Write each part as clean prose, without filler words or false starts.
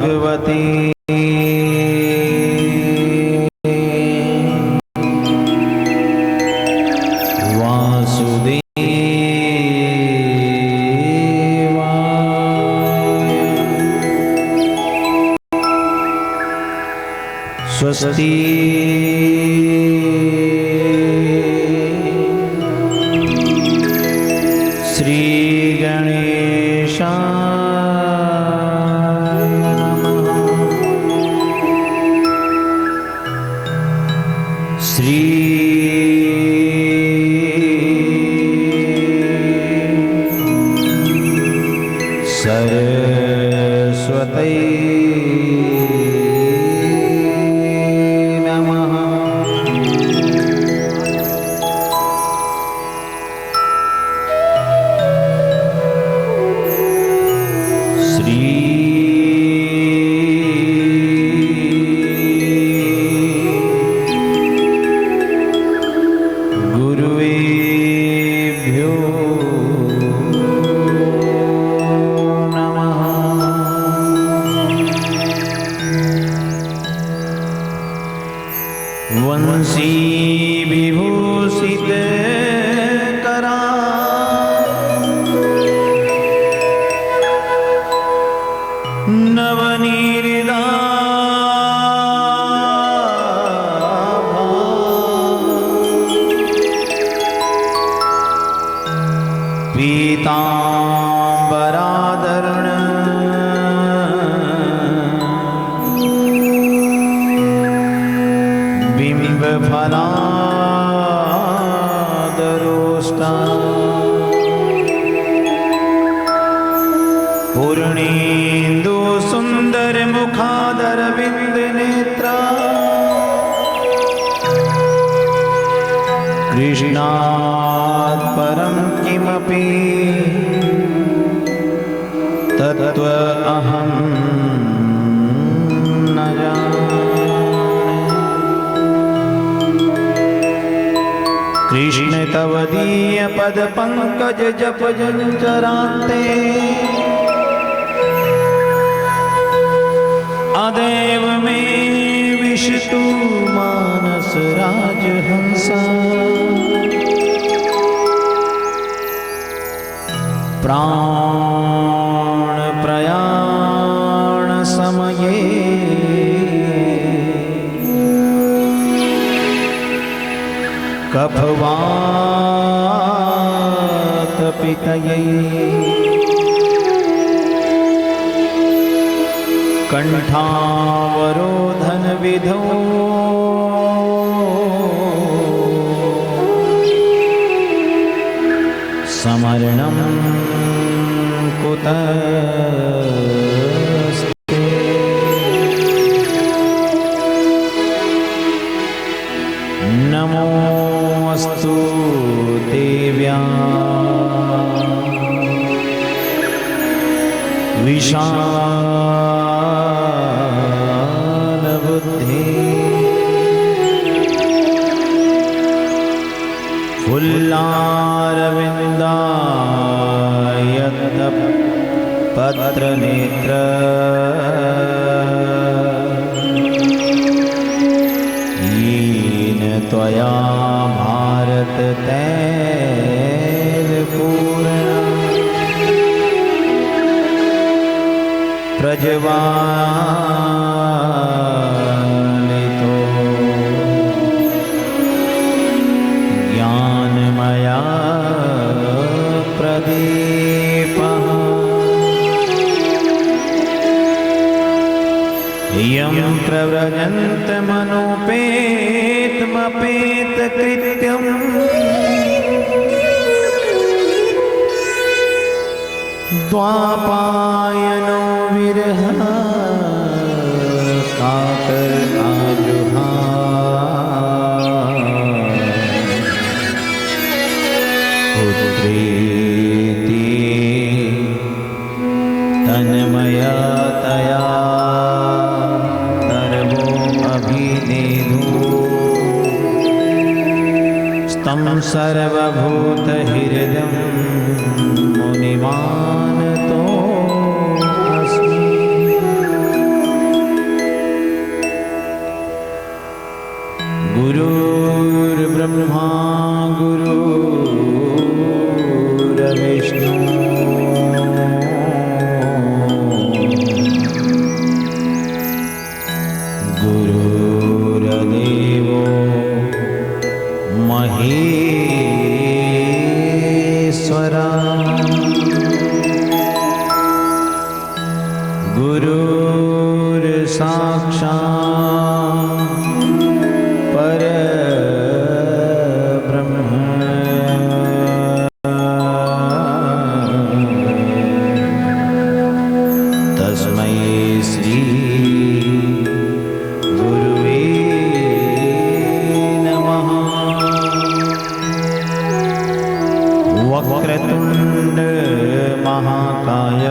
भगवती स्वस्ति श्री गणेशाय नमः। श्री सरस्वती वंशी विभूषित करा नवनीरदा पीतांबराधरण फलादरोष्टा पूर्णेन्दु सुंदर मुखादर बिंद नेत्रा कृष्णात् परं किमपि तत्त्व अहं न जाने। कृष्ण तव दीय पद पंकज जप जंचराते अदेव में विष्णु मानस राजहंसा प्राण प्रयाण समये कफवात पितये कंठावरोधन विधौ समरणं कुतस्ते। नमोऽस्तु देव्या विशालबुद्धि फुल्लारविन्दायतपत्रनेत्र येन त्वया भारत तैलपूर्णा प्रज्वालितो ज्ञानमया प्रदीपः यं प्रव्रजन्तमनुपेतमपेतकृत्यम् द्वापायनो विरह कातर आजुहा पुत्रेति तन्मयतया सर्वो अभिनेदु स्तं सर्वभूतहृदयं मुनिमानतो अस्मि। विष्णु गुरुर्देवो महेश्वरा गुरुर्साक्षात् परब्रह्म तस्मै श्री गुरुवे नमः। वक्रतुंड महाकाय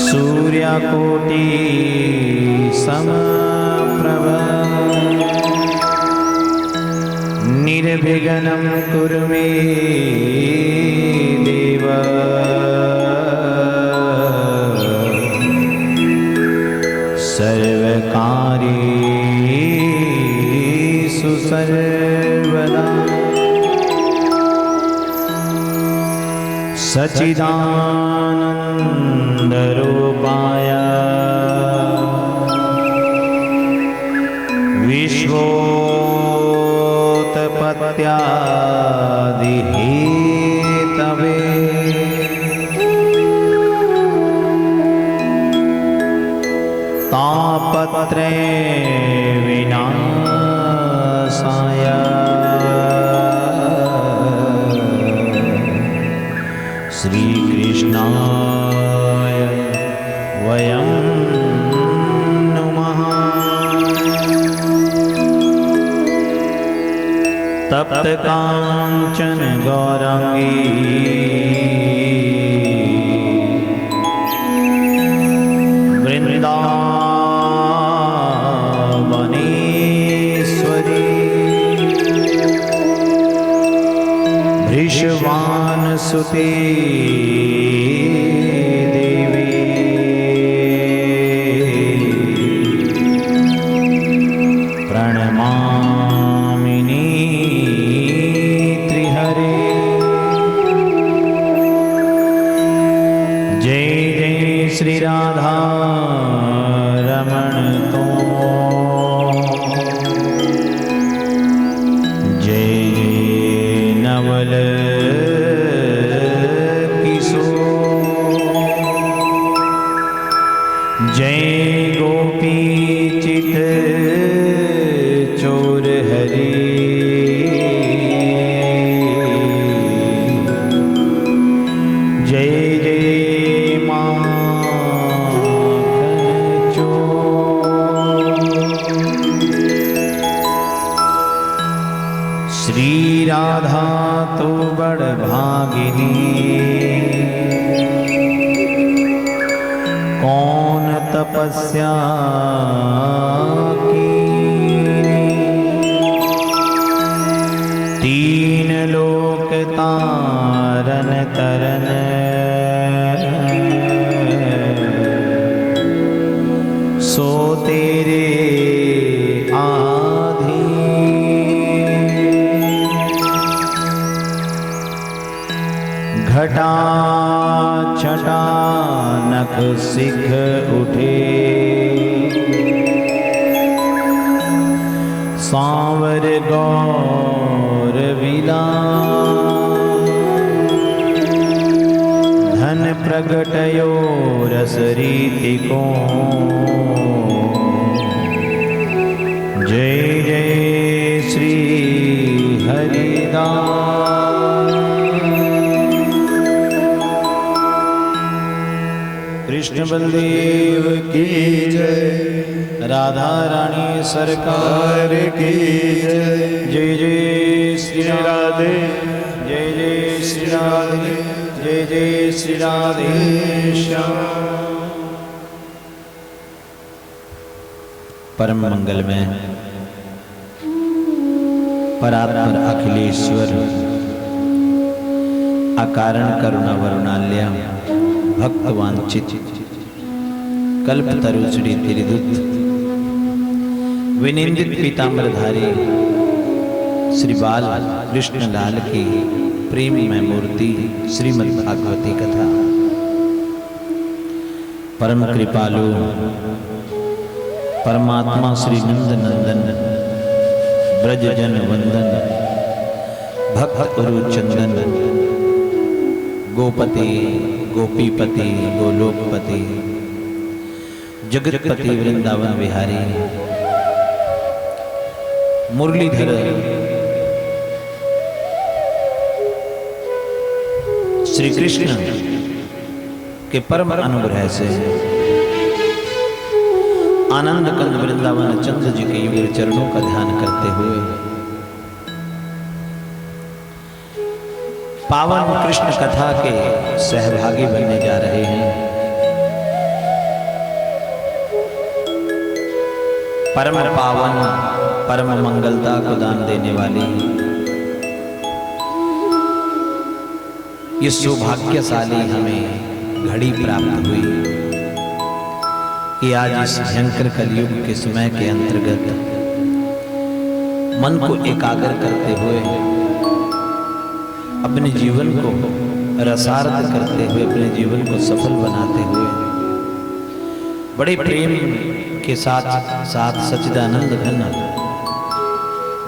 सूर्यकोटि समप्रभ निर्विघ्नं कुरु मे देव। सर्वकार्येषु सर्वदा सच्चिदानन्दरूपाय विश्वोत्पत्त्यादिहेतवे तापत्रय विनाशाय श्रीकृष्णाय वयं नुमः। तप्त कांचन गौरांगी वृंदावनेश्वरी वृषभानुसुते देवी प्रणमामि त्रिहरे। जय जय श्री राधा रमण तो जय जय नवल जय गोपी चित चोर हरि। जय जय माखन चोर। श्री राधा तो बड़ भागिनी कौन तपस्या की। तीन लोक तारन तरन सो तेरे आधीन। घटा छटा नख सिख उठे सांवर गौर विला। धन प्रगटयो रस रीति को जय जय श्री हरिदास। कृष्ण बलदेव की जय। राधा रानी सरकार की जय। जय जय श्री राधे जय जय श्री राधे जय जय श्री राधे श्याम। परम मंगल में परात्पर अखिलेश्वर अकारण करुणा वरुणाल्य भक्तवांचित कल्पतरु श्री त्रिदूत विनिंदित पीताम्बरधारी श्री बाल कृष्ण लाल की प्रेम में मूर्ति श्रीमद् भागवती कथा। परम कृपालु परमात्मा श्री नंद नंदन ब्रज जन वंदन भक्त गुरु चंदन गोपति गोपीपति गोलोकपति जगतपति वृंदावन विहारी मुरलीधर श्री कृष्ण के परम अनुग्रह से आनंद कंद वृंदावन चंद्र जी के युगल चरणों का ध्यान करते हुए पावन कृष्ण कथा के सहभागी बनने जा रहे हैं। परम पावन परम मंगलता को दान देने वाली ये सौभाग्यशाली हमें घड़ी प्राप्त हुई कि आज इस भयंकर कलयुग के समय के अंतर्गत मन को एकाग्र करते हुए अपने जीवन को रसार्थ करते हुए अपने जीवन को सफल बनाते हुए बड़े प्रेम के साथ सच्चिदानंद घन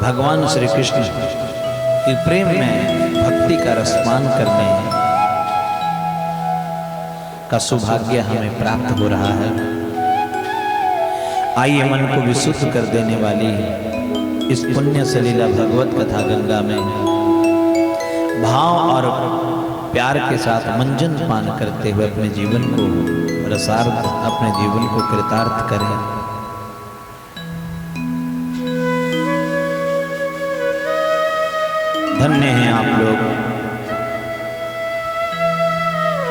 भगवान श्री कृष्ण के प्रेम में भक्ति का रसपान करने का सौभाग्य हमें प्राप्त हो रहा है। आइए मन को विशुद्ध कर देने वाली इस पुण्य सलीला भगवत कथा गंगा में भाव और प्यार के साथ मंजन पान करते हुए अपने जीवन को रसार्थ अपने जीवन को कृतार्थ करें। धन्य हैं आप लोग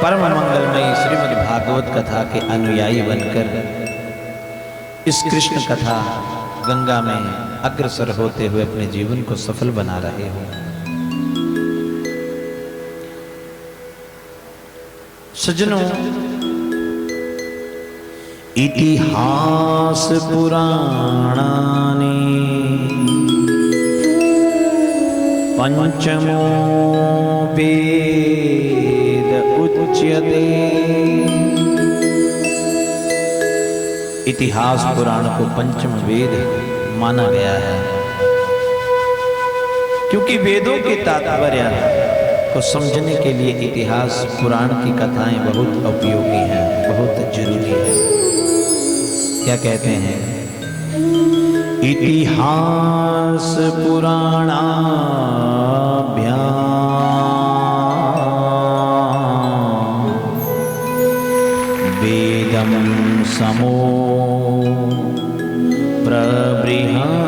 परम मंगलमयी श्रीमद् भागवत कथा के अनुयायी बनकर इस कृष्ण कथा गंगा में अग्रसर होते हुए अपने जीवन को सफल बना रहे हो। सज्जनों, इतिहास पुराणानि पंचमो वेद उच्यते। इतिहास पुराण को पंचम वेद माना गया है क्योंकि वेदों के तात्पर्य को समझने के लिए इतिहास पुराण की कथाएं बहुत उपयोगी हैं, बहुत जरूरी है। क्या कहते हैं? इतिहास पुराणाभ्याम वेदम समो प्रबृहाये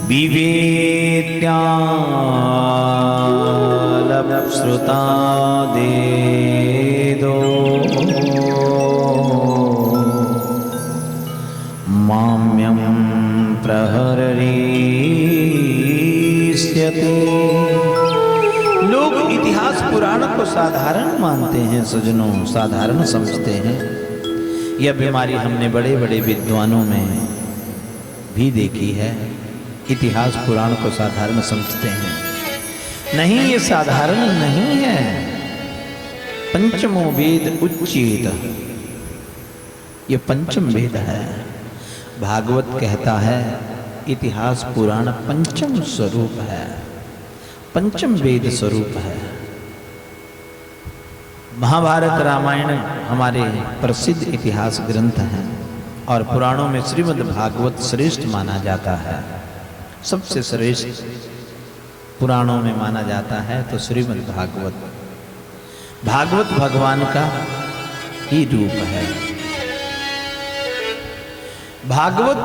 विवेत्यालप्सृता देदो माम्यं प्रहरीष्यते। लोग इतिहास पुराण को साधारण मानते हैं सज्जनों, साधारण समझते हैं। यह बीमारी हमने बड़े बड़े विद्वानों में भी देखी है। इतिहास पुराण को साधारण समझते हैं। नहीं, ये साधारण नहीं है। पंचमो वेद उच्चेत, ये पंचम वेद है। भागवत कहता है इतिहास पुराण पंचम स्वरूप है, पंचम वेद स्वरूप है। महाभारत रामायण हमारे प्रसिद्ध इतिहास ग्रंथ हैं और पुराणों में श्रीमद् भागवत श्रेष्ठ माना जाता है। सबसे श्रेष्ठ पुराणों में माना जाता है तो श्रीमद् भागवत। भागवत भगवान का ही रूप है। भागवत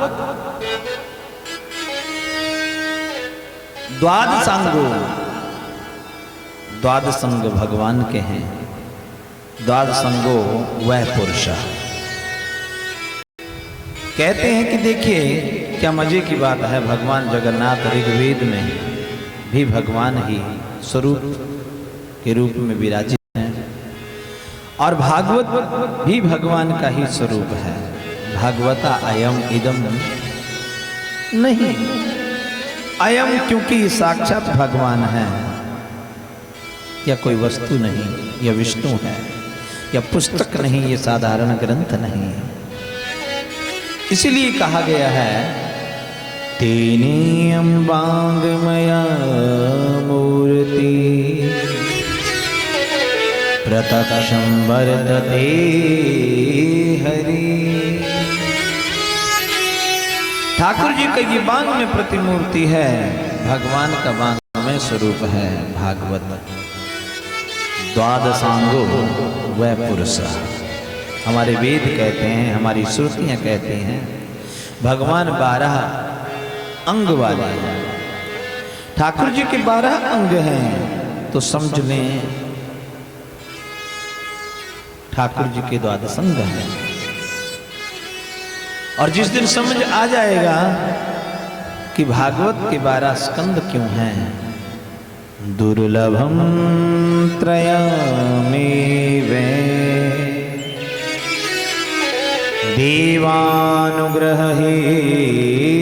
द्वादशांग भगवान के हैं। द्वादशांगो वह पुरुष। कहते हैं कि देखिए क्या मजे की बात है, भगवान जगन्नाथ ऋग्वेद में भी भगवान ही स्वरूप के रूप में विराजित हैं और भागवत भी भगवान का ही स्वरूप है। भागवता अयम इदम नहीं। अयम क्योंकि साक्षात भगवान है, या कोई वस्तु नहीं, या विष्णु है, या पुस्तक नहीं, ये साधारण ग्रंथ नहीं। इसीलिए कहा गया है तेनेयं वाङ्मया मूर्ति प्रत्यक्षं वर्तते हरि। ठाकुर जी का ये वांग में प्रतिमूर्ति है, भगवान का वांग में स्वरूप है भागवत। द्वादशांगो वह पुरुष, हमारे वेद कहते हैं, हमारी श्रुतियां कहते हैं भगवान 12 अंग वाले हैं। ठाकुर जी के 12 अंग हैं, तो समझ लें ठाकुर जी के 12 अंग हैं। और जिस दिन समझ आ जाएगा कि भागवत के 12 स्कंद क्यों हैं, दुर्लभम त्रयमेव देवानुग्रह हेतुकम्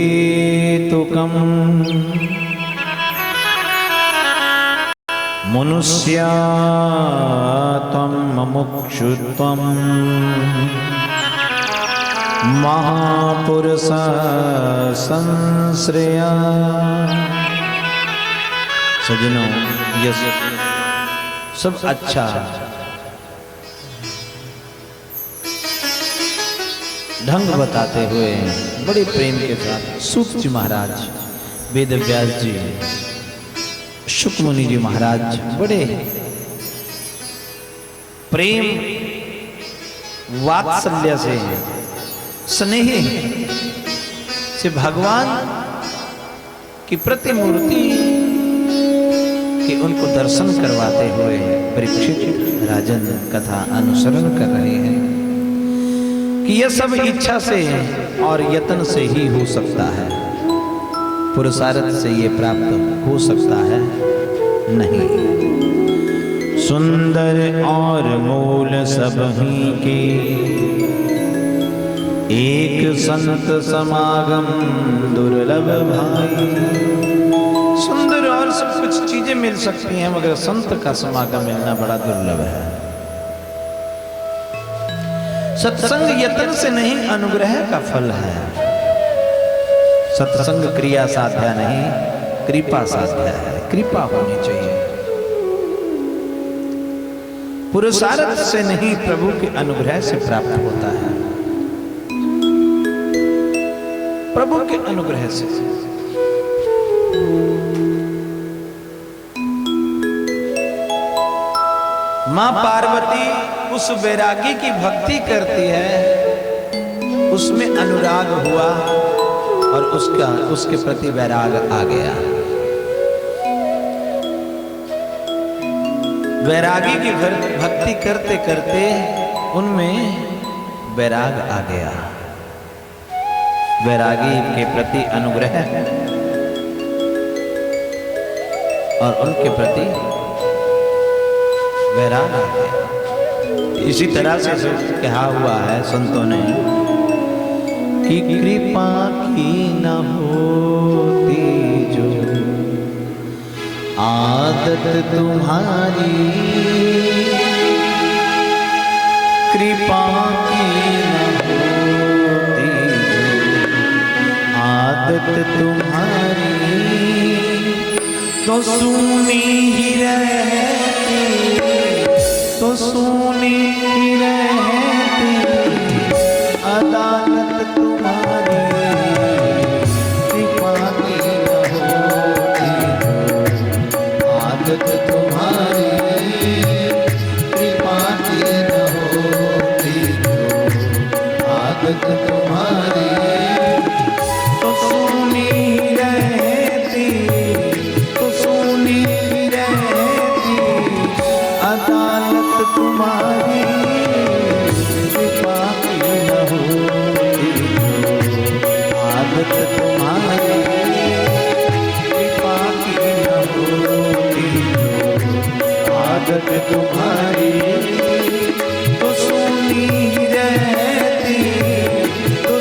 मनुष्या त्वं मुमुक्षुत्वं महापुरुष संश्रया। सज्जनों, ये सब अच्छा ढंग बताते हुए बड़े प्रेम के साथ सूत जी महाराज, वेद व्यास जी, शुक मुनि जी महाराज बड़े प्रेम वात्सल्य से, स्नेह से भगवान की प्रतिमूर्ति कि उनको दर्शन करवाते हुए परीक्षित राजन कथा अनुसरण कर रहे हैं कि यह सब इच्छा से और यत्न से ही हो सकता है, पुरुषार्थ से ये प्राप्त हो सकता है नहीं। सुंदर और मूल सब ही के एक संत समागम दुर्लभ भाई। सुंदर और सब कुछ चीजें मिल सकती हैं, मगर संत का समागम मिलना बड़ा दुर्लभ है। सत्संग यत्न से नहीं, अनुग्रह का फल है। सत्संग क्रिया साध्या नहीं, कृपा साध्या है। कृपा होनी चाहिए, पुरुषार्थ से नहीं, प्रभु के अनुग्रह से प्राप्त होता है, प्रभु के अनुग्रह से। मां पार्वती उस वैरागी की भक्ति करती है, उसमें अनुराग हुआ और उसके प्रति वैराग आ गया। वैरागी की भक्ति करते करते उनमें वैराग आ गया। वैरागी के प्रति अनुग्रह और उनके प्रति वैराग आ गया। इसी तरह से कहा हुआ है संतों ने कि कृपा की न होती जो आदत तुम्हारी, कृपा की न होती जो आदत तुम्हारी, तो सुनी ही रहती, तो सुनी ही रहती अदालत तुम्हारी, कृपा की न होती आदत तुम्हारी, कृपा की न होती आदत तुम्हारी, तो सुनी ही रहती, तो सुनी ही रहती अदालत तुम्हारी, कृपा की न होती आदत तुम्हारी, कृपा की न होती आदत तुम्हारी, तो सुनी रहती, तो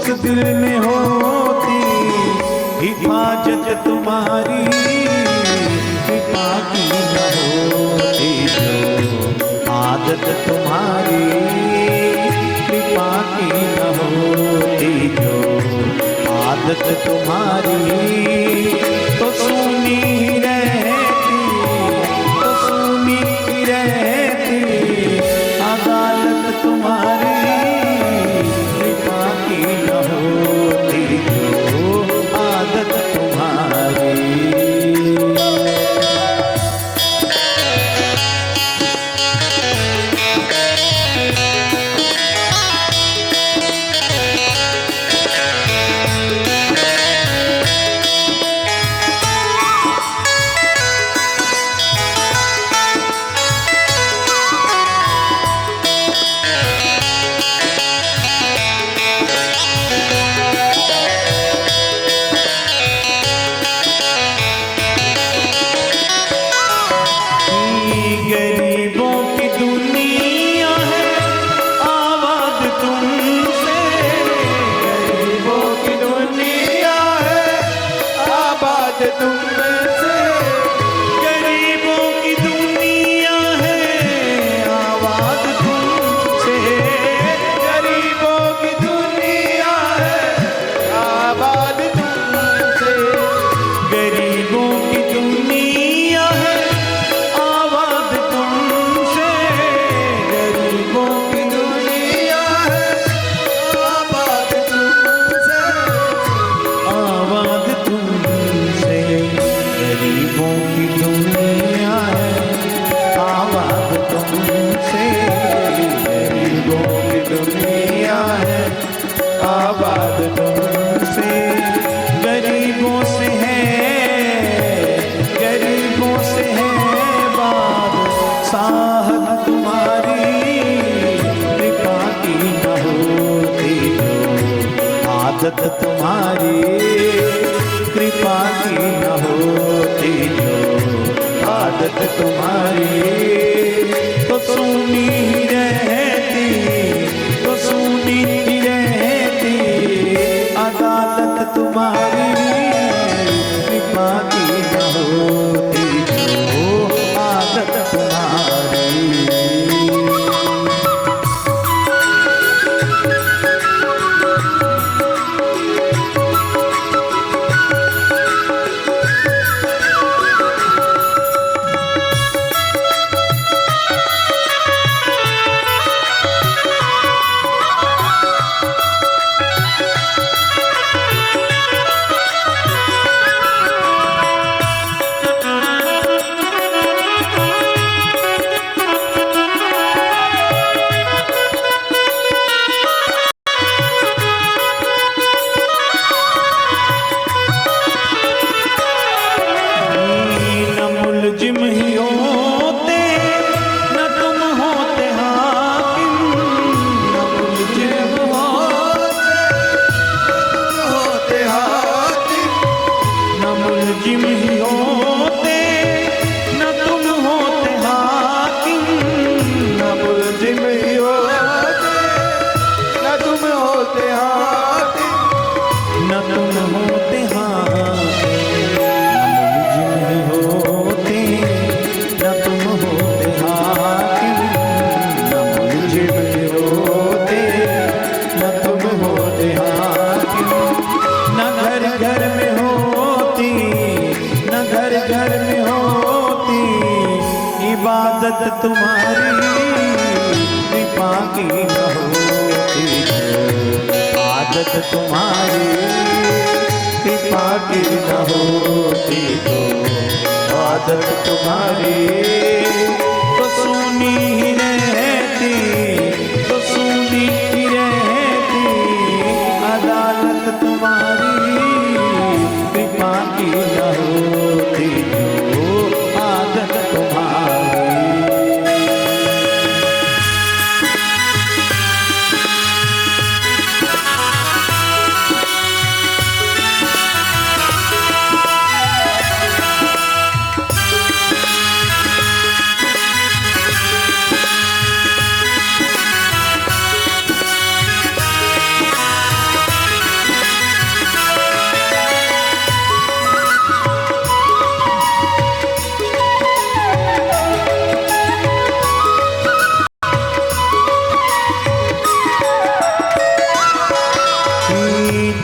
जिस दिल में होती हिफाजत तुम्हारी, कृपा की न होती जो आदत तुम्हारी, कृपा की न होती जो आदत तुम्हारी, तो सुनी रहती, तो सुनी रहती अदालत तुम्हारी, कृपा की न होती जो आदत तुम्हारी। गरीबों की दुनिया है आबाद तुमसे, गरीबों की दुनिया है आबाद तुमसे, गरीबों की दुनिया है आबाद तुमसे, गरीबों की दुनिया है आबाद तुमसे, गरीबों की दुनिया है आबाद तुमसे, गरीबों की दुनिया है आबाद तुमसे, आबाद तुमसे, गरीबों की दुनिया है आबाद तुमसे, गरीबों की दुनिया है आबाद तुमसे, गरीबों से है, गरीबों से है बात साहब तुम्हारी, कृपा की न होती जो आदत तुम्हारी, कृपा की न होती जो आदत तुम्हारी, तो सुनी रहती, तो सुनी रहती अदालत तुम्हारी, कृपा की न होती जो आदत तुम्हारी। मुलजिम ही होते न तुम होते हाकिम, न मुलजिम होते हाकिम, न मुलजिम ही होते न तुम होते हाकिम, न मुलजिम ही होते न तुम होते हाकिम, न तुम होते हाकिम, घर में होती न घर घर में होती इबादत तुम्हारी, कृपा की न होती जो आदत तुम्हारी, कृपा की न होती जो आदत तुम्हारी, तो सुनी रहती, तो सुनी रहती अदालत तुम्हारी, कृपा की न होती जो आदत तुम्हारी।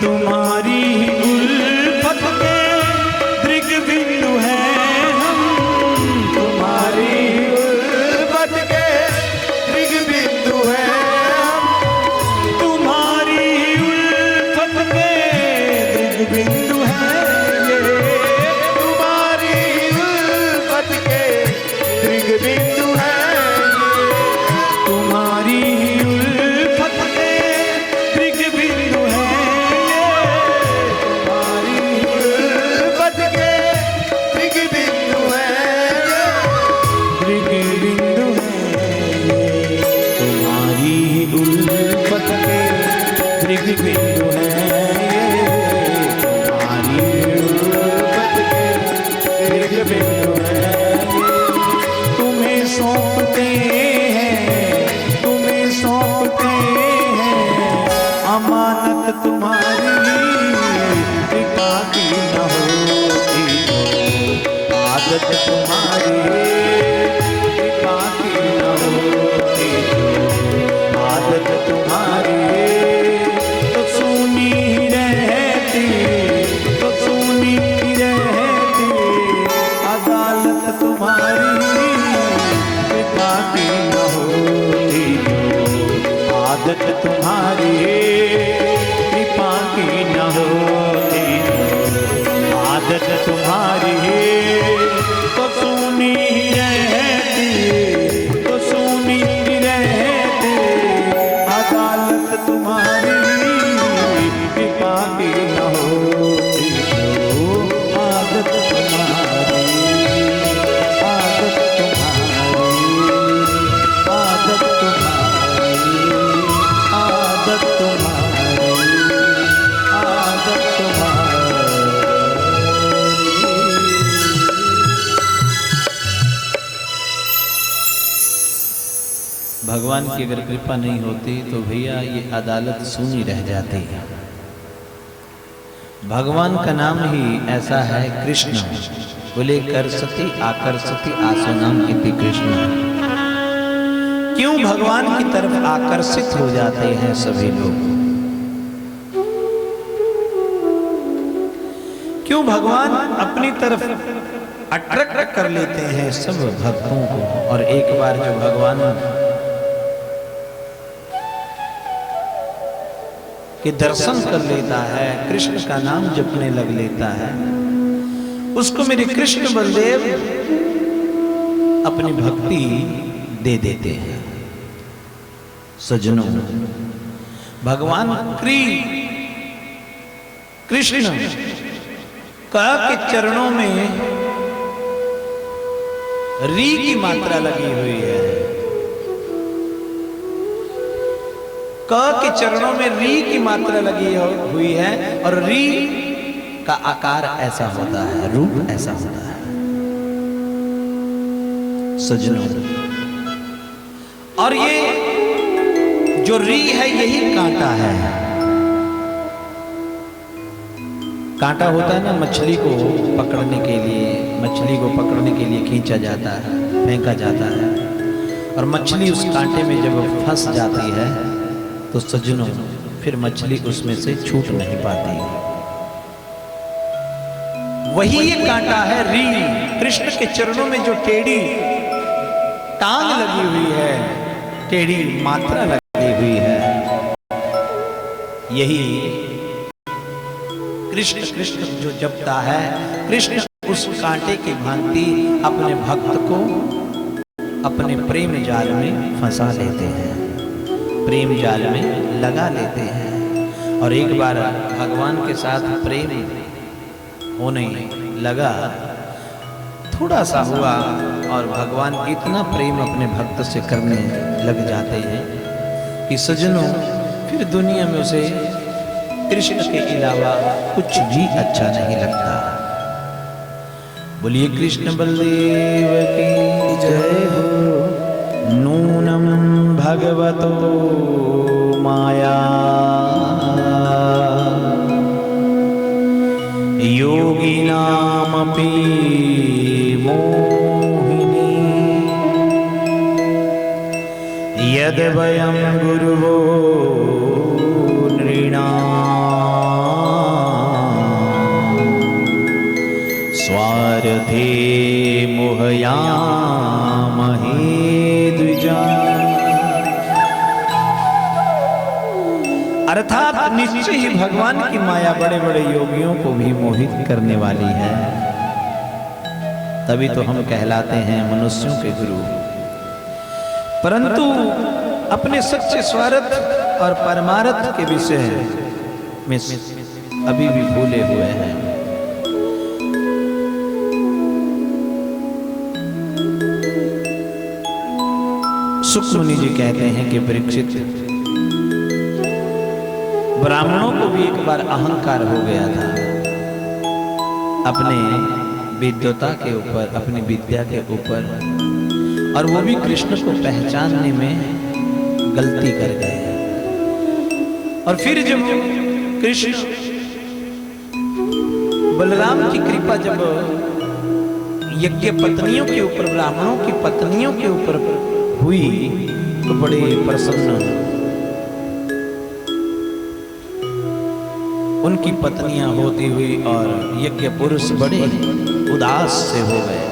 तुम्हारी उल्फत के दृग बिंदु हैं हम, तुम्हारी उल्फत के दृग बिंदु हैं हम, तुम्हारी उल्फत के दृग बिंदु हैं ये, तुम्हारी उल्फत के दृग बिंदु हैं ये, तुम्हारी उल्फत के दृग बिंदु हैं ये, तुम्हारी उल्फत के दृग बिंदु हैं ये, दृग बिंदु हैं ये, तुम्हारी उल्फत के दृग बिंदु हैं ये, तुम्हारी उल्फत के दृग बिंदु हैं ये, तुम्हें सौंपते हैं, तुम्हें सौंपते हैं अमानत तुम्हारी, कृपा की न होती तो आदत तुम्हारी, कृपा की न होती तो आदत तुम्हारी, तो सुनी रहती, तो सुनी रहती अदालत तुम्हारी, कृपा की न होती तो आदत तुम्हारी, कृपा की न होती तो आदत तुम्हारी, तो सुनी रहती, तो सुनी रहती अदालत तुम्हारी, कृपा की न होती तो आदत तुम्हारी, आदत तुम्हारी, आदत तुम्हारी, आदत तुम्हारी, आदत तुम्हारी। भगवान की अगर कृपा नहीं होती तो भैया ये अदालत सूनी रह जाती है। भगवान का नाम ही ऐसा है कृष्ण, बोले करसती आकर्षति आसो नाम इति कृष्ण। क्यों भगवान की तरफ आकर्षित हो जाते हैं सभी लोग, क्यों भगवान अपनी तरफ अट्रैक्ट कर लेते हैं सब भक्तों को। और एक बार जो भगवान के दर्शन कर लेता है, कृष्ण का नाम जपने लग लेता है, उसको मेरे कृष्ण बलदेव अपनी भक्ति दे देते हैं। सज्जनों, भगवान कृष्ण का के चरणों में री की मात्रा लगी हुई है, क के चरणों में री की मात्रा लगी हुई है, और री का आकार ऐसा होता है, रूप ऐसा होता है। सज्जनों, और ये जो री है यही कांटा है। कांटा होता है ना, मछली को पकड़ने के लिए, मछली को पकड़ने के लिए खींचा जाता है, फेंका जाता है, और मछली उस कांटे में जब फंस जाती है तो सज्जनों फिर मछली उसमें से छूट नहीं पाती। वही ये कांटा है री। कृष्ण के चरणों में जो टेढ़ी टांग लगी हुई है, टेढ़ी मात्रा लगी हुई है, यही कृष्ण कृष्ण जो जपता है, कृष्ण उस कांटे की भांति अपने भक्त को अपने प्रेम जाल में फंसा लेते हैं, प्रेम जाल में लगा लेते हैं। और एक बार भगवान के साथ प्रेम होने लगा, थोड़ा सा हुआ, और भगवान इतना प्रेम अपने भक्त से करने लग जाते हैं कि सज्जनों फिर दुनिया में उसे कृष्ण के अलावा कुछ भी अच्छा नहीं लगता। बोलिए कृष्ण बलदेव की जय हो। नूनम भगवतो माया योगिनामपि मोहिनी यद् वयं गुरुवो नृणाम् निश्चय ही भगवान की माया बड़े बड़े योगियों को भी मोहित करने वाली है। तभी तो हम कहलाते हैं मनुष्यों के गुरु। परंतु अपने सच्चे स्वार्थ और परमार्थ के विषय में अभी भी भूले हुए हैं। सुख मुनि जी कहते हैं कि परीक्षित, ब्राह्मणों को भी एक बार अहंकार हो गया था अपने विद्वता के ऊपर, अपनी विद्या के ऊपर, और वो भी कृष्ण को पहचानने में गलती कर गए। और फिर जब कृष्ण बलराम की कृपा जब यज्ञ पत्नियों के ऊपर, ब्राह्मणों की पत्नियों के ऊपर हुई तो बड़े प्रसन्न उनकी पत्नियां होती हुई और यज्ञ पुरुष बड़े उदास से हो गए।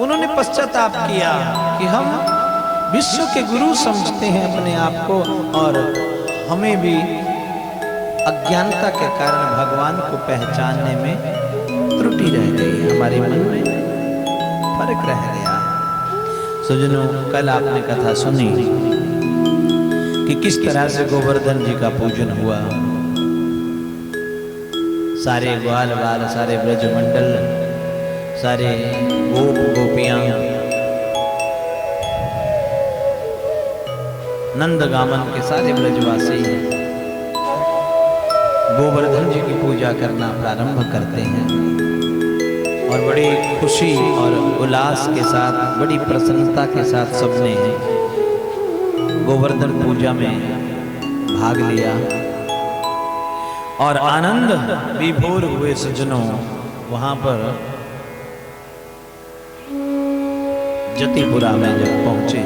उन्होंने पश्चाताप किया कि हम विश्व के गुरु समझते हैं अपने आप को, और हमें भी अज्ञानता के कारण भगवान को पहचानने में त्रुटि रह गई, हमारे मन में फर्क रह गया। सुजनों, कल आपने कथा सुनी कि किस तरह से गोवर्धन जी का पूजन हुआ। सारे ग्वाल बाल, सारे ब्रजमंडल, सारे गोप गोपियां, नंदगामन के सारे ब्रजवासी गोवर्धन जी की पूजा करना प्रारंभ करते हैं और बड़ी खुशी और उल्लास के साथ, बड़ी प्रसन्नता के साथ सबने गोवर्धन पूजा में भाग लिया और आनंद विभोर हुए। सज्जनों, वहां पर जतिपुरा में जब पहुंचे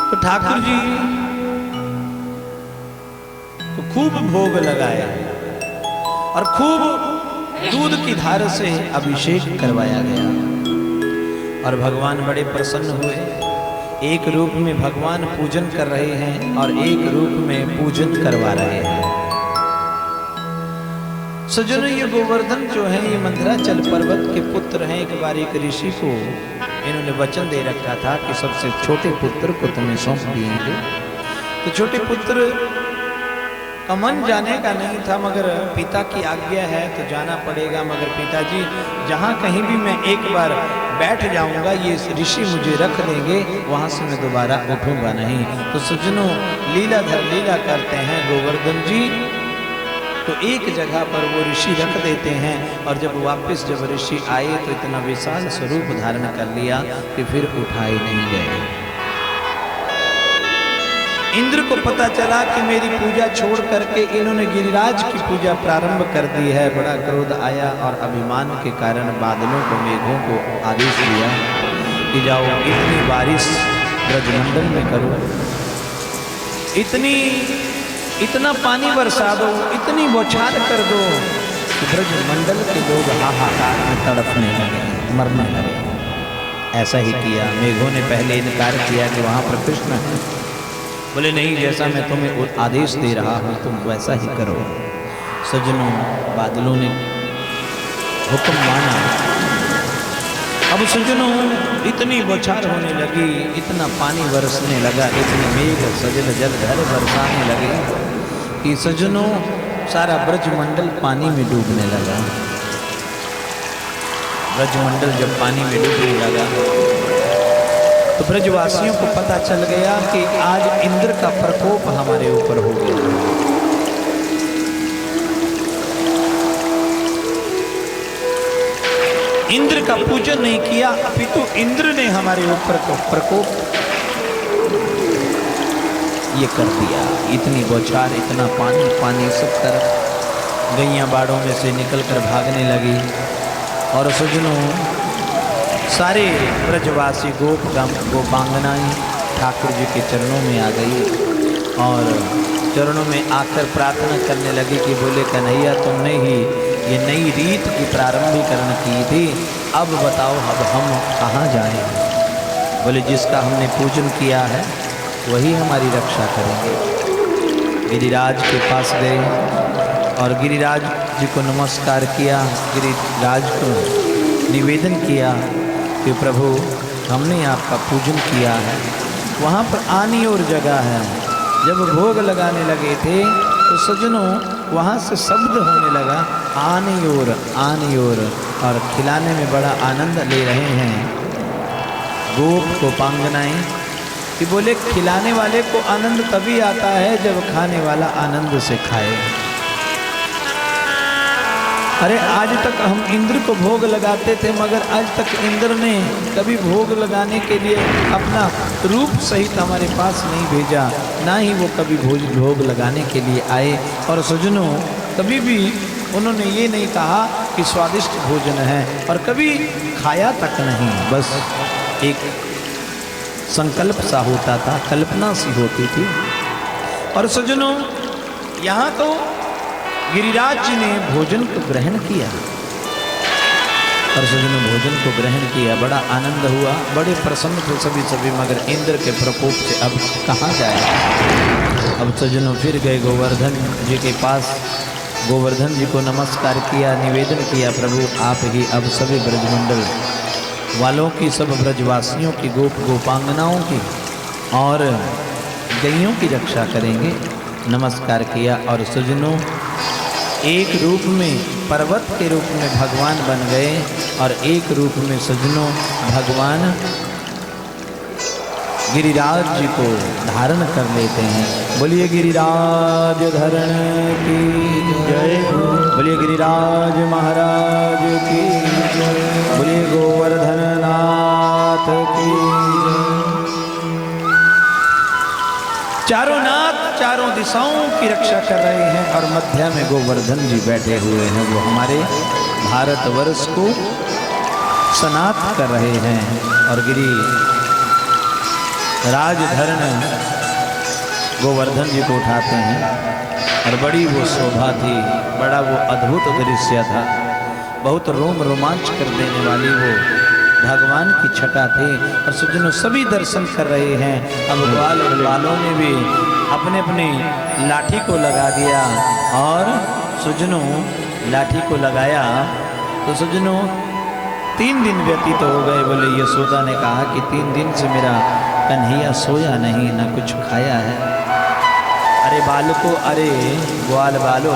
तो ठाकुर जी को खूब भोग लगाया और खूब दूध की धार से अभिषेक करवाया गया और भगवान बड़े प्रसन्न हुए। एक रूप में भगवान पूजन कर रहे हैं और एक रूप में पूजन करवा रहे हैं। सज्जनों, ये गोवर्धन जो है ये मंदराचल पर्वत के पुत्र हैं। एक बार एक ऋषि को इन्होंने वचन दे रखा था कि सबसे छोटे पुत्र को तुम्हें सौंप दिएंगे। तो छोटे पुत्र का मन जाने का नहीं था, मगर पिता की आज्ञा है तो जाना पड़ेगा। मगर पिताजी, जहाँ कहीं भी मैं एक बार बैठ जाऊंगा ये ऋषि मुझे रख देंगे, वहां से मैं दोबारा उठूंगा नहीं। तो सज्जनों, लीलाधर लीला करते हैं गोवर्धन जी, तो एक जगह पर वो ऋषि रख देते हैं और जब वापस जब ऋषि आए तो इतना विशाल स्वरूप धारण कर लिया कि फिर उठाए नहीं गए। इंद्र को पता चला कि मेरी पूजा छोड़ करके इन्होंने गिरिराज की पूजा प्रारंभ कर दी है। बड़ा क्रोध आया और अभिमान के कारण बादलों को, मेघों को आदेश दिया कि जाओ इतनी बारिश ब्रजमंडल में करो, इतना पानी बरसा दो, इतनी बौछार कर दो कि ब्रजमंडल के लोग हाहाकार में तड़पने लगे, मरने लगे। ऐसा ही किया। मेघों ने पहले इनकार किया कि वहाँ पर कृष्ण है। बोले नहीं, जैसा मैं तुम्हें आदेश दे रहा हूँ तुम वैसा ही करो। सज्जनों, बादलों ने हुक्म माना। अब सज्जनों, इतनी बौछार होने लगी, इतना पानी बरसने लगा, इतने मेघ सजल जलधर बरसाने लगे कि सज्जनों सारा ब्रजमंडल पानी में डूबने लगा। ब्रजमंडल जब पानी में डूबने लगा तो ब्रजवासियों को पता चल गया कि आज इंद्र का प्रकोप हमारे ऊपर हो गया। इंद्र का पूजन नहीं किया, अपितु इंद्र ने हमारे ऊपर प्रकोप ये कर दिया। इतनी बौछार, इतना पानी पानी, सब तरफ गैया बाड़ों में से निकलकर भागने लगी। और सज्जनों, सारे ब्रजवासी गोपांगनाएं ठाकुर जी के चरणों में आ गई और चरणों में आकर प्रार्थना करने लगी कि बोले कन्हैया, तुमने ही ये नई रीत की प्रारंभीकरण की थी, अब बताओ अब हम कहाँ जाएं? बोले जिसका हमने पूजन किया है वही हमारी रक्षा करेंगे। गिरिराज के पास गए और गिरिराज जी को नमस्कार किया। गिरिराज को निवेदन किया कि प्रभु हमने आपका पूजन किया है। वहाँ पर आनी और जगह है। जब भोग लगाने लगे थे तो सज्जनों वहाँ से शब्द होने लगा आनी और खिलाने में बड़ा आनंद ले रहे हैं गोप को पांगनाएं कि बोले खिलाने वाले को आनंद तभी आता है जब खाने वाला आनंद से खाए। अरे आज तक हम इंद्र को भोग लगाते थे मगर आज तक इंद्र ने कभी भोग लगाने के लिए अपना रूप सहित हमारे पास नहीं भेजा, ना ही वो कभी भोग लगाने के लिए आए। और सज्जनों कभी भी उन्होंने ये नहीं कहा कि स्वादिष्ट भोजन है और कभी खाया तक नहीं, बस एक संकल्प सा होता था, कल्पना सी होती थी। और सज्जनों यहाँ तो गिरिराज जी ने भोजन को ग्रहण किया और सज्जनों भोजन को ग्रहण किया, बड़ा आनंद हुआ, बड़े प्रसन्न थे सभी मगर इंद्र के प्रकोप से अब कहाँ जाए। अब सज्जनों फिर गए गोवर्धन जी के पास, गोवर्धन जी को नमस्कार किया, निवेदन किया प्रभु आप ही अब सभी ब्रजमंडल वालों की, सब ब्रजवासियों की, गोपांगनाओं की और गैयों की रक्षा करेंगे। नमस्कार किया और सज्जनों एक रूप में पर्वत के रूप में भगवान बन गए और एक रूप में सज्जनों भगवान गिरिराज जी को धारण कर लेते हैं। बोलिए गिरिराज धरण की जय, बोलिए गिरिराज महाराज की जय, बोलिए गोवर्धन नाथ की जय। चारों नाथ चारों दिशाओं की रक्षा कर रहे हैं और मध्य में गोवर्धन जी बैठे हुए हैं। वो हमारे भारतवर्ष को सनात कर रहे हैं और गिरी राजधरण गोवर्धन जी को उठाते हैं और बड़ी वो शोभा थी, बड़ा वो अद्भुत दृश्य था, बहुत रोम रोमांच कर देने वाली वो भगवान की छटा थी। और सज्जनों सभी दर्शन कर रहे हैं। अब ग्वाल वालों ने भी अपने अपने लाठी को लगा दिया और सज्जनों लाठी को लगाया तो सज्जनों 3 दिन व्यतीत हो गए। बोले यशोदा ने कहा कि 3 दिन से मेरा कन्हैया सोया नहीं, ना कुछ खाया है। अरे बालको, अरे ग्वाल बालो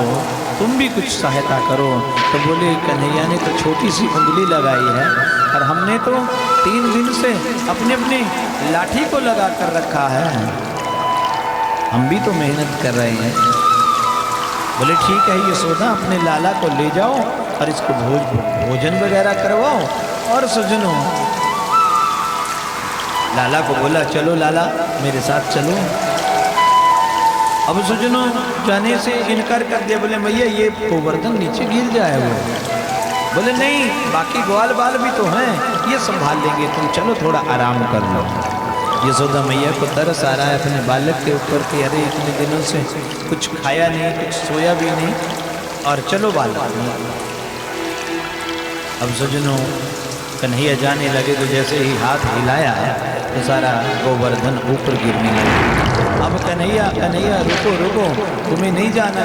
तुम भी कुछ सहायता करो। तो बोले कन्हैया ने तो छोटी सी उंगली लगाई है और हमने तो 3 दिन से अपने अपने लाठी को लगा कर रखा है, हम भी तो मेहनत कर रहे हैं। बोले ठीक है यशोदा अपने लाला को ले जाओ और इसको भोजन वगैरह करवाओ। और सज्जनों लाला को बोला चलो लाला मेरे साथ चलो। अब सज्जनों जाने से इनकार कर दिया। बोले भैया ये गोवर्धन नीचे गिर जाए वो। बोले नहीं बाकी ग्वाल बाल भी तो हैं, ये संभाल लेंगे, तुम चलो थोड़ा आराम कर लो। यशोदा मैया को तरस आ रहा है अपने बालक के ऊपर कि अरे इतने दिनों से कुछ खाया नहीं, कुछ सोया भी नहीं और चलो बालक। अब सज्जनों कन्हैया जाने लगे तो जैसे ही हाथ हिलाया तो सारा गोवर्धन ऊपर गिरने लगा। अब कन्हैया रुको रुको, तुम्हें नहीं जाना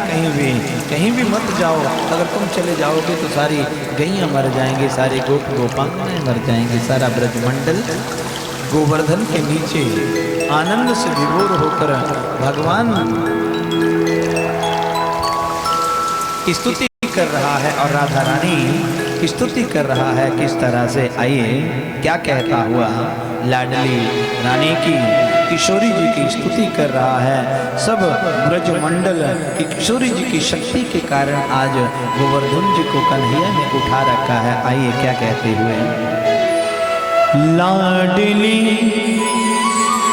कहीं भी मत जाओ। अगर तुम चले जाओगे तो सारी गैयां मर जाएंगी, सारे गोपांगनाएं मर जाएंगी, सारा ब्रजमंडल गोवर्धन के नीचे आनंद से विभोर होकर भगवान की स्तुति कर रहा है और राधा रानी की स्तुति कर रहा है। किस तरह से, आइए क्या कहता हुआ लाडली रानी की किशोरी जी की स्तुति कर रहा है। सब ब्रजमंडल की किशोरी जी की शक्ति के कारण आज गोवर्धन जी को कन्हैया ने उठा रखा है। आइए क्या कहते हुए, लाडली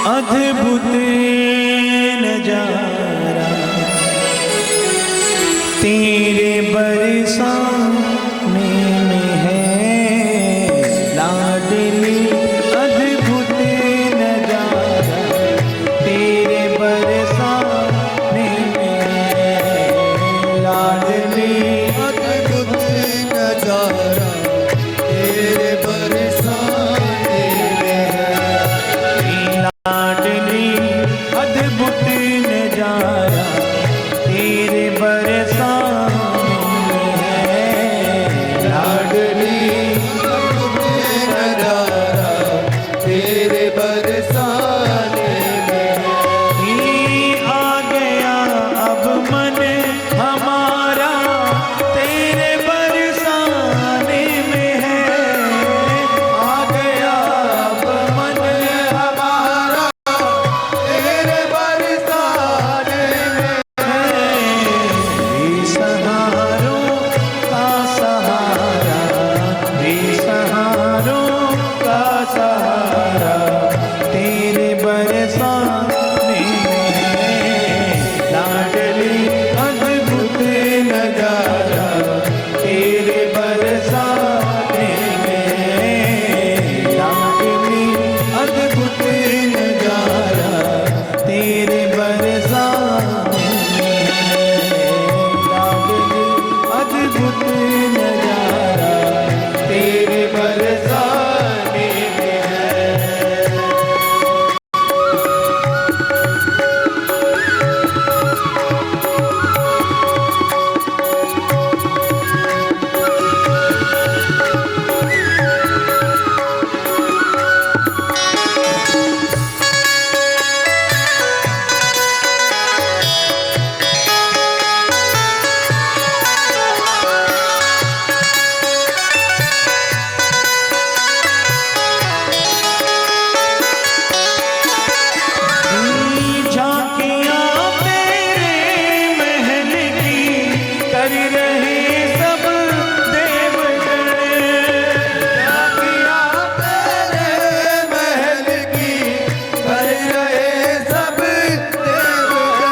अद्भुत नजारा तेरे बरसा में है। लाडली अद्भुत नजारा तेरे बरसा में है। लाडली अद्भुत नजारा तेरे बरसा में है। लाडली अद्भुत नजारा कर रहे सब देवगण। झांकियां तेरे महल की कर रहे सब देवगण।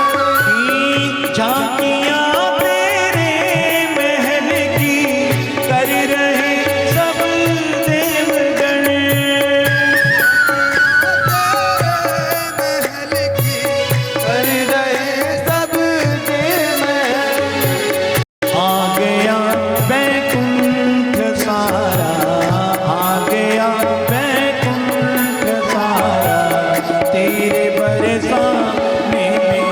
झांकियां तेरे महल की कर रहे सब देवगण। महल की कर रहे सब देवगण। आ गया बैकुंठ सारा, आ गया बैकुंठ सारा, तेरे बरसाने में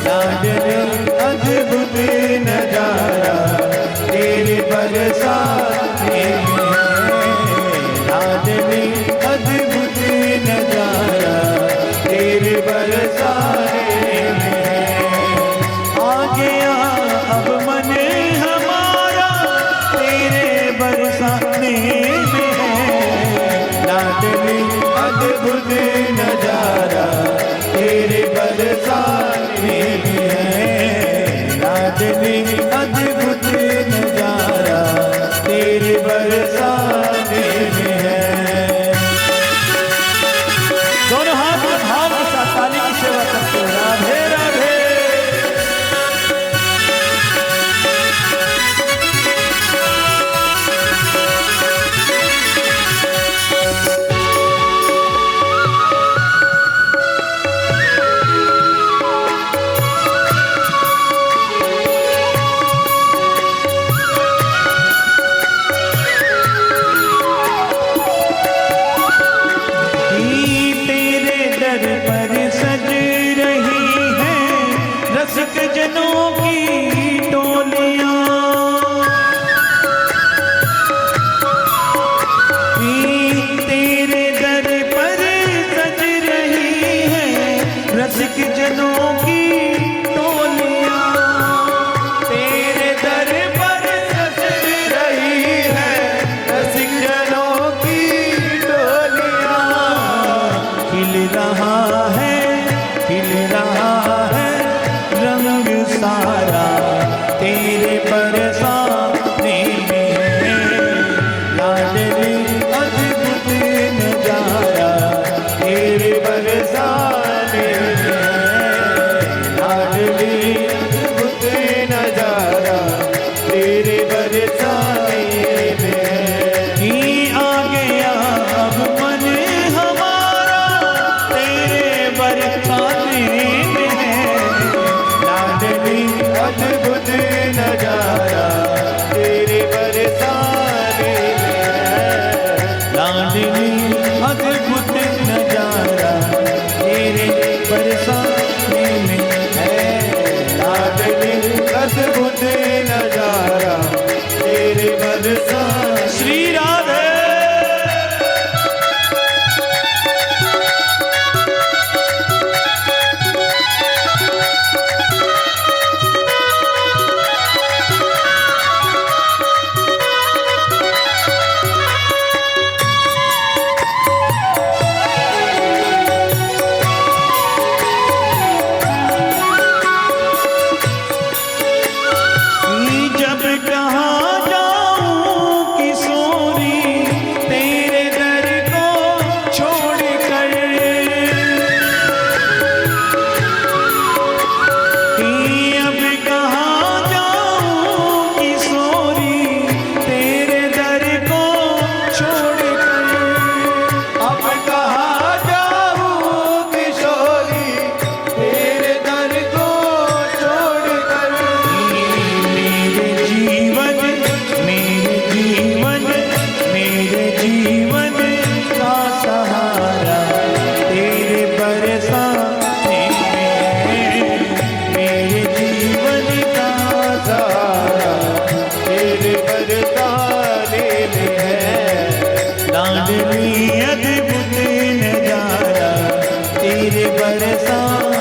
लाडले अद्भुत नजारा तेरे बरसाने में। लाडले अद्भुत नजारा तेरे बरसाने में। आ गया अब मन हमारा तेरे बरसाने में है। लाडली अद्भुत नजारा तेरे बरसाने में है। लाडली अद्भुत नजारा तेरे बरसाने में है। दोनों हाथ में भाव के साथ ताली की सेवा करते हैं। राधे राधे। तेरे दर पर सज रही है रसिक जनों की टोलियां। तेरे दर पर सज रही है रसिक जनों की टोलियां। तेरे दर पर सज रही है रसिक जनों की टोलियां। खिल रहा है, खिल रहा है रंग सारा तेरे बरसाने में है। लाडली अद्भुत नजारा तेरे बरसाने में है। लाडली अद्भुत नजारा तेरे बरसाने में है। आ गया अब मन हमारा तेरे बरसाने में है। लाडली अद्भुत नजारा तेरे बरसाने में है। लाडली अद्भुत नजारा तेरे बरसाने में है। लाडली अद्भुत नजारा तेरे बरसाने। श्री राधे। जब कहाँ जाऊं किशोरी तेरे दर को छोड़ कर। अब कहाँ जाऊं किशोरी तेरे दर को छोड़ कर। अब कहाँ जाऊं किशोरी तेरे दर को छोड़ कर। मेरे जीवन मेरे जीवन का सहारा तेरे बरसाने में है। मेरे जीवन का सहारा तेरे बरसाने में है। लाडली अद्भुत नजारा तेरे बरसाने